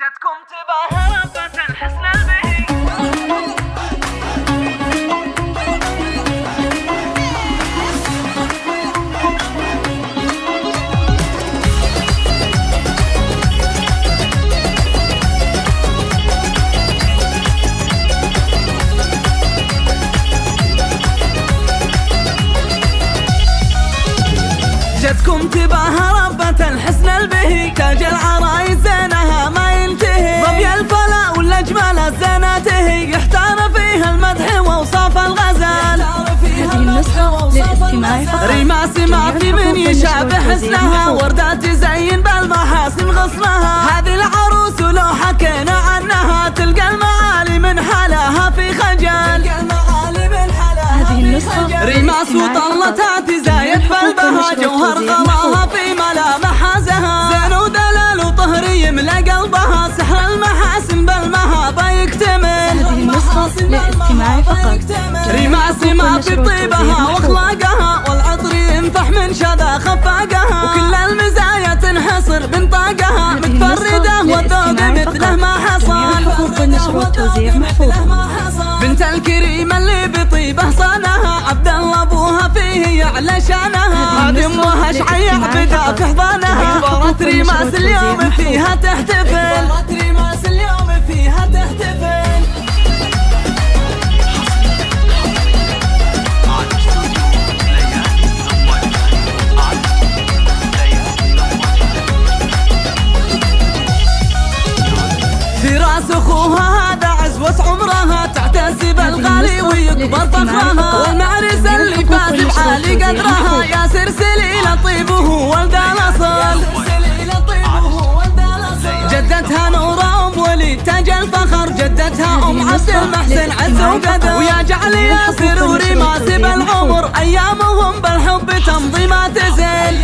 جتكم تباها ربة الحسن البهي جتكم تباها ربة الحسن البهي تاج العرايس زينها ما ينتهي ظبي الفلا والاجمل الزينته يحتار فيها المدح واوصاف الغزال. هذه النسخة للاستماع فقط. ريماس ما في من يشابه حسنها وردات تزين بالمحاسن غصنها. هذه العروس لو حكينا عنها تلقى المعالي من حلاها في خجل. هذه النسخة ريماس وطلتها تزايد بالبها جوهر قراها في ملامح زها. زين ودلال وطهري يملى قلبها سحر المحاسن بالمهابة يكتمل. هذه النسخة للاستماع فقط. ريماس ما في طيبها واخلاقها والعطر ينفح من شذا خفاقها وكل المزايا تنحصر من طاقها متفردة والذوق مثله ما حصل. حقوق النشر والتوزيع محفوظة. بنت الكريم اللي بطيبه صانها عبد الله ابوها فيه يعلى شانها. هذه امها شعيع بدا في حضانها فرت ريماس اليوم فيها تحتفل. فرت ريماس اليوم فيها تحتفل. فراس اخوها هذا عزوة عمرها تعتز بالغالي ويكبر فخرها. والمعرس اللي فاز بعالي قدرها ياسر سليل طيبه ولد الاصل. جدتها نورة ام وليد تاج الفخر جدتها ام عبد المحسن عز وقدر. ويا جعل ياسر وريماس بالعمر ايامهم بالحب تمضي ما تزل.